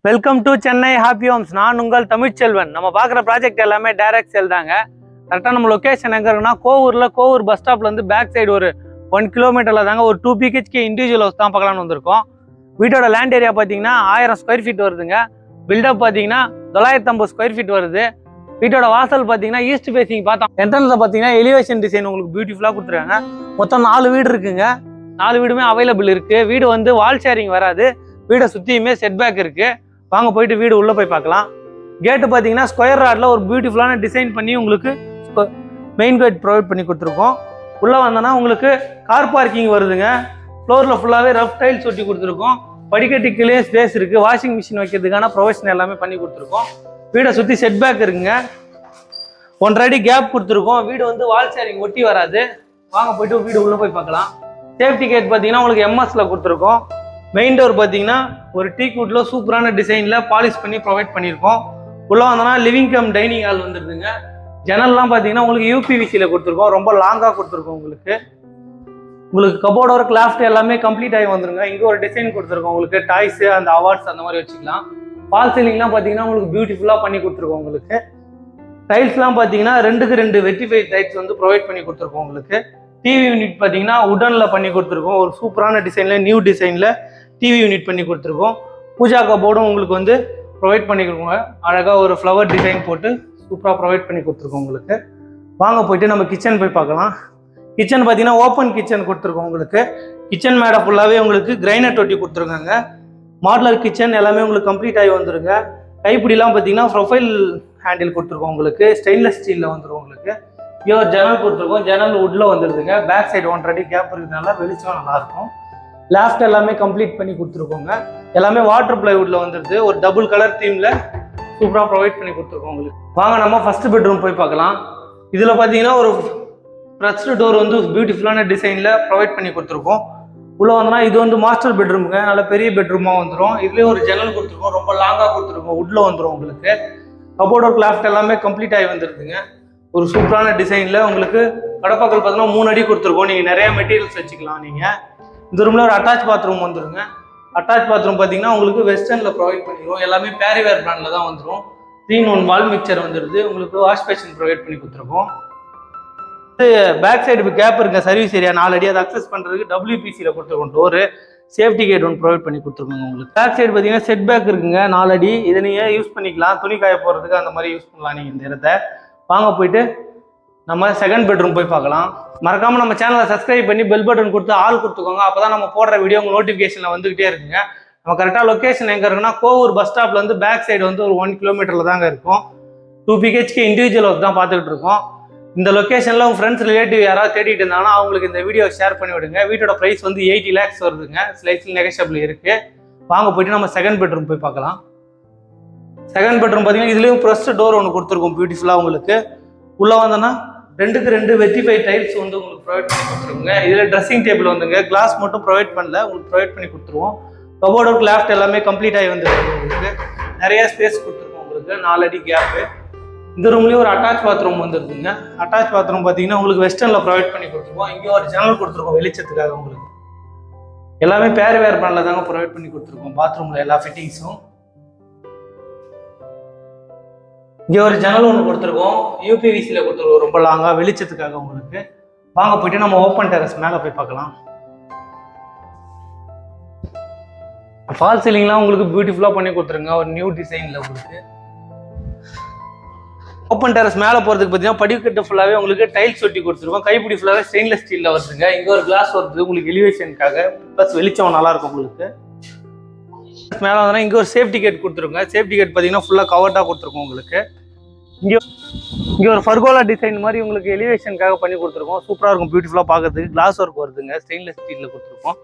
Welcome to Chennai happy homes. நான் உங்கள் தமிழ்ச்செல்வன். நம்ம பார்க்குற ப்ராஜெக்ட் எல்லாமே டைரக்ட் சேல் தாங்க. கரெக்டாக நம்ம லொக்கேஷன் எங்கே இருக்குன்னா கோவூர் பஸ் ஸ்டாப்லேருந்து பேக் சைடு ஒரு 1 கிலோமீட்டரில் தாங்க. ஒரு 2 BHK இண்டிவிஜுவல் ஹவுஸ் தான் பார்க்கலான்னு வந்திருக்கோம். வீட்டோட லேண்ட் ஏரியா பார்த்தீங்கன்னா 1000 ஸ்கொயர் ஃபீட் வருதுங்க. பில்டப் பார்த்தீங்கன்னா 950 ஸ்கொயர் ஃபீட் வருது. வீட்டோட வாசல் பார்த்தீங்கன்னா ஈஸ்ட் ஃபேசிங் பார்த்தோம். என்ட்ரன்ஸில் பார்த்தீங்கன்னா எலிவேஷன் டிசைன் உங்களுக்கு பியூட்டிஃபுல்லாக கொடுத்துருக்காங்க. மொத்தம் 4 வீடு இருக்குங்க. 4 வீடுமே அவைலபிள் இருக்குது. வீடு வந்து வால் ஷேரிங் வராது. வீடை சுற்றியுமே செட்பேக் இருக்குது. வாங்க போயிட்டு வீடு உள்ளே போய் பார்க்கலாம். கேட்டு பார்த்தீங்கன்னா ஸ்கொயர் ராடில் ஒரு பியூட்டிஃபுல்லான டிசைன் பண்ணி உங்களுக்கு மெயின் கேட் ப்ரொவைட் பண்ணி கொடுத்துருக்கோம். உள்ளே வந்தோன்னா உங்களுக்கு கார் பார்க்கிங் வருதுங்க. ஃப்ளோரில் ஃபுல்லாகவே ரஃப் டைல்ஸ் ஒட்டி கொடுத்துருக்கோம். படிக்கட்டு கீழே ஸ்பேஸ் இருக்குது. வாஷிங் மிஷின் வைக்கிறதுக்கான ப்ரொவிஷன் எல்லாமே பண்ணி கொடுத்துருக்கோம். வீடை சுற்றி செட்பேக் இருக்குங்க. 1.5 அடி கேப் கொடுத்துருக்கோம். வீடு வந்து வால் ஷேரிங் ஒட்டி வராது. வாங்க போயிட்டு வீடு உள்ளே போய் பார்க்கலாம். சேஃப்டி கேட் பார்த்தீங்கன்னா உங்களுக்கு எம்எஸ்ல கொடுத்துருக்கோம். மெயின் டோர் பார்த்தீங்கன்னா ஒரு டீக் வுட்ல சூப்பரான டிசைனில் பாலிஷ் பண்ணி ப்ரொவைட் பண்ணியிருக்கோம். உள்ளே வந்தோன்னா லிவிங் கம் டைனிங் ஹால் வந்துடுதுங்க. ஜன்னல்லாம் பார்த்தீங்கன்னா உங்களுக்கு UPVCயில் கொடுத்துருக்கோம். ரொம்ப லாங்காக கொடுத்துருக்கோம். உங்களுக்கு கபோர்ட் ஒர்க் லாஃப்ட் எல்லாமே கம்ப்ளீட் ஆகி வந்துருங்க. இங்கே ஒரு டிசைன் கொடுத்துருக்கோம். உங்களுக்கு டாய்ஸு அந்த அவார்ட்ஸ் அந்த மாதிரி வச்சுக்கலாம். ஃபால் சீலிங்லாம் பார்த்தீங்கன்னா உங்களுக்கு பியூட்டிஃபுல்லாக பண்ணி கொடுத்துருக்கோம். உங்களுக்கு டைல்ஸ்லாம் பார்த்தீங்கன்னா 2க்கு 2 வெட்டிஃபை டைல்ஸ் வந்து ப்ரொவைட் பண்ணி கொடுத்துருக்கோம். உங்களுக்கு டிவி யூனிட் பார்த்தீங்கன்னா உடனில் பண்ணி கொடுத்துருக்கோம். ஒரு சூப்பரான டிசைனில் நியூ டிசைனில் டிவி யூனிட் பண்ணி கொடுத்துருக்கோம். பூஜா கபோர்டும் உங்களுக்கு வந்து ப்ரொவைட் பண்ணிக்கிறோங்க. அழகாக ஒரு ஃப்ளவர் டிசைன் போட்டு சூப்பராக ப்ரொவைட் பண்ணி கொடுத்துருக்கோம். உங்களுக்கு வாங்க போயிட்டு நம்ம கிச்சன் போய் பார்க்கலாம். கிச்சன் பார்த்தீங்கன்னா ஓப்பன் கிச்சன் கொடுத்துருக்கோம். உங்களுக்கு கிச்சன் மேடை ஃபுல்லாகவே உங்களுக்கு கிரைனட் ஒட்டி கொடுத்துருக்காங்க. மாடுலர் கிச்சன் எல்லாமே உங்களுக்கு கம்ப்ளீட் ஆகி வந்துருங்க. கைப்பிடிலாம் பார்த்தீங்கன்னா ப்ரொஃபைல் ஹேண்டில் கொடுத்துருக்கோம். உங்களுக்கு ஸ்டெயின்லெஸ் ஸ்டீலில் வந்துடும். உங்களுக்கு இங்கே ஒரு ஜன்னல் கொடுத்துருக்கோம். ஜன்னல் வுட்டில் வந்துடுதுங்க. பேக் சைடு 1.5 அடி கேப் இருக்கிறதுனால வெளிச்சம் நல்லாயிருக்கும். லாஃப்ட் எல்லாமே கம்ப்ளீட் பண்ணி கொடுத்துருக்கோங்க. எல்லாமே வாட்டர் பிளைவுட்ல வந்துடுது. ஒரு டபுள் கலர் தீம்ல சூப்பராக ப்ரொவைட் பண்ணி கொடுத்துருக்கோம். உங்களுக்கு வாங்க நம்ம ஃபர்ஸ்ட் பெட்ரூம் போய் பார்க்கலாம். இதில் பார்த்தீங்கன்னா ஒரு ப்ரஸ்ட் டோர் வந்து பியூட்டிஃபுல்லான டிசைனில் ப்ரொவைட் பண்ணி கொடுத்துருக்கோம். உள்ளே வந்தோன்னா இது வந்து மாஸ்டர் பெட்ரூமுங்க. நல்ல பெரிய பெட்ரூமாக வந்துடும். இதுலேயும் ஒரு ஜன்னல் கொடுத்துருக்கோம். ரொம்ப லாங்காக கொடுத்துருக்கோம். உட்டில் வந்துடும். உங்களுக்கு கபோர்ட் ஒர்க் லாஃப்ட் எல்லாமே கம்ப்ளீட் ஆகி வந்துருதுங்க. ஒரு சூப்பரான டிசைனில் உங்களுக்கு கடப்பாக்கள் பார்த்தீங்கன்னா 3 அடி கொடுத்துருக்கோம். நீங்கள் நிறைய மெட்டீரியல்ஸ் வச்சுக்கலாம். நீங்கள் இந்த ரூமில் ஒரு அட்டாச் பாத்ரூம் வந்துருங்க. அட்டாச் பாத்ரூம் பார்த்தீங்கன்னா உங்களுக்கு வெஸ்டர்னில் ப்ரொவைட் பண்ணிடுவோம். எல்லாமே பேரிவேர் பிராண்டில் தான் வந்துடும். 3-in-1 வால் மிக்சர் வந்துடுது. உங்களுக்கு வாஷ் பேஷன் ப்ரொவைட் பண்ணி கொடுத்துருக்கோம். பேக் சைடு கேப் இருக்க சர்வீஸ் ஏரியா 4 அடி அதை அக்சஸ் பண்ணுறதுக்கு WPCயில் கொடுத்துருக்கோம். டோரு சேஃப்டி கேட் ஒன்று ப்ரொவைட் பண்ணி கொடுத்துருக்கோங்க. உங்களுக்கு பேக் சைடு பார்த்தீங்கன்னா செட் பேக் இருக்குங்க. 4 அடி இதை நீங்கள் யூஸ் பண்ணிக்கலாம். துணி காய போகிறதுக்கு அந்த மாதிரி யூஸ் பண்ணலாம். நீங்கள் இந்த இடத்த வாங்க போயிட்டு நம்ம செகண்ட் பெட்ரூம் போய் பார்க்கலாம். மறக்காம நம்ம சேனலை சப்ஸ்கிரைப் பண்ணி பெல் பட்டன் கொடுத்து ஆல் கொடுத்துக்கோங்க. அப்பதான் நம்ம போடுற வீடியோ உங்க நோட்டிஃபிகேஷன்ல வந்துகிட்டே இருக்குங்க. நம்ம கரெக்டாக லொக்கேஷன் எங்க இருக்குன்னா கோவூர் பஸ் ஸ்டாப்ல இருந்து பேக் சைடு வந்து ஒரு 1 கிலோமீட்டர்ல தாங்க இருக்கும். 2 BHK இண்டிவிஜுவல் ஹவுஸ் தான் பார்த்துக்கிட்டு இருக்கோம். இந்த லொக்கேஷன்ல உங்க ஃப்ரெண்ட்ஸ் ரிலேட்டிவ் யாராவது தேடிட்டு இருந்தாங்கன்னா அவங்களுக்கு இந்த வீடியோ ஷேர் பண்ணி விடுங்க. வீட்டோட பிரைஸ் வந்து 80 lakhs வருதுங்க. ஸ்லைட்லி நெகஷியபிள் இருக்கு. வாங்க போயிட்டு நம்ம செகண்ட் பெட்ரூம் போய் பார்க்கலாம். செகண்ட் பெட்ரூம் பார்த்தீங்கன்னா இதுலயும் ப்ரஸ்ட் டோர் ஒன்று கொடுத்துருக்கோம். பியூட்டிஃபுல்லா உங்களுக்கு உள்ள வந்தோன்னா 2க்கு 2 வெட்டிஃபை டைல்ஸ் வந்து உங்களுக்கு ப்ரொவைட் பண்ணி கொடுத்துருங்க. இதில் ட்ரெஸ்ஸிங் டேபிள் வந்துங்க. கிளாஸ் மட்டும் ப்ரொவைட் பண்ணல, உங்களுக்கு ப்ரொவைட் பண்ணி கொடுத்துருவோம். கபோர்ட் ஒர்க் லாஃப்ட் எல்லாமே கம்ப்ளீட் ஆகி வந்துருக்கு. உங்களுக்கு நிறைய ஸ்பேஸ் கொடுத்துருக்கோம். உங்களுக்கு 4 அடி கேப்பு. இந்த ரூம்லேயும் ஒரு அட்டாச் பாத்ரூம் வந்துருக்குங்க. அட்டாச் பாத்ரூம் பார்த்தீங்கன்னா உங்களுக்கு வெஸ்டர்னில் ப்ரொவைட் பண்ணி கொடுத்துருக்கோம். இங்கே ஒரு ஜன்னல் கொடுத்துருக்கோம் வெளிச்சத்துக்காக. உங்களுக்கு எல்லாமே பேரிவேர் பிராண்டில் தாங்க ப்ரொவைட் பண்ணி கொடுத்துருக்கோம். பாத்ரூமில் எல்லா ஃபிட்டிங்ஸும். இங்கே ஒரு ஜன்னல் ஒன்று கொடுத்துருக்கோம். UPVCயில் கொடுத்துருக்கோம். ரொம்ப லாங்காக வெளிச்சத்துக்காக. உங்களுக்கு வாங்க போயிட்டு நம்ம ஓப்பன் டெரஸ் மேலே போய் பார்க்கலாம். ஃபால் சீலிங்லாம் உங்களுக்கு பியூட்டிஃபுல்லாக பண்ணி கொடுத்துருங்க. ஒரு நியூ டிசைனில் உங்களுக்கு ஓப்பன் டெரஸ் மேலே போகிறதுக்கு பார்த்தீங்கன்னா படிக்கட்டு ஃபுல்லாகவே உங்களுக்கு டைல்ஸ் ஒட்டி கொடுத்துருக்கோம். கைப்பிடி ஃபுல்லாகவே ஸ்டெயின்லெஸ் ஸ்டீலில் வருதுங்க. இங்கே ஒரு கிளாஸ் வருது உங்களுக்கு எலிவேஷனுக்காக. ப்ளஸ் வெளிச்சம் நல்லாயிருக்கும். உங்களுக்கு மேலே வந்தோன்னா இங்கே ஒரு சேஃப்டி கேட் கொடுத்துருங்க. சேஃப்டி கேட் பார்த்தீங்கன்னா ஃபுல்லாக கவர்டாக கொடுத்துருக்கோம். உங்களுக்கு இங்கே ஒரு ஃபர்கோலா டிசைன் மாதிரி உங்களுக்கு எலிவேஷனுக்காக பண்ணி கொடுத்துருக்கோம். சூப்பராக இருக்கும். பியூட்டிஃபுல்லாக பார்க்கறதுக்கு. கிளாஸ் ஒர்க் வருதுங்க. ஸ்டெயின்லெஸ் ஸ்டீலில் கொடுத்துருக்கோம்.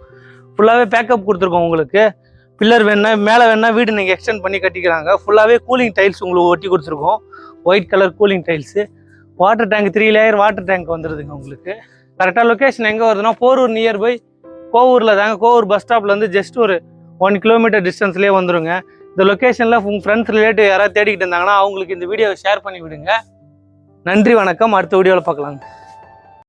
ஃபுல்லாகவே பேக்கப் கொடுத்துருக்கோம். உங்களுக்கு பில்லர் வேணா மேலே வேணா வீடு நீங்கள் எக்ஸ்டெண்ட் பண்ணி கட்டிக்கிறாங்க. ஃபுல்லாகவே கூலிங் டைல்ஸ் உங்களுக்கு ஒட்டி கொடுத்துருக்கோம். White colour cooling tiles. Water tank 3 layer water tank வந்துடுதுங்க. உங்களுக்கு கரெக்டாக லொக்கேஷன் எங்கே வருதுன்னா போரூர் நியர்பை கோவூரில் தாங்க. கோவூர் பஸ் ஸ்டாப்லேருந்து ஜஸ்ட் ஒரு 1 கிலோமீட்டர் டிஸ்டன்ஸ்லேயே வந்துருங்க. இந்த லொக்கேஷனில் உங்கள் ஃப்ரெண்ட்ஸ் ரிலேட்டிவ் யாராவது தேடிக்கிட்டு இருந்தாங்கன்னா அவங்களுக்கு இந்த வீடியோவை ஷேர் பண்ணி விடுங்க. நன்றி, வணக்கம். அடுத்த வீடியோவில் பார்க்கலாங்க.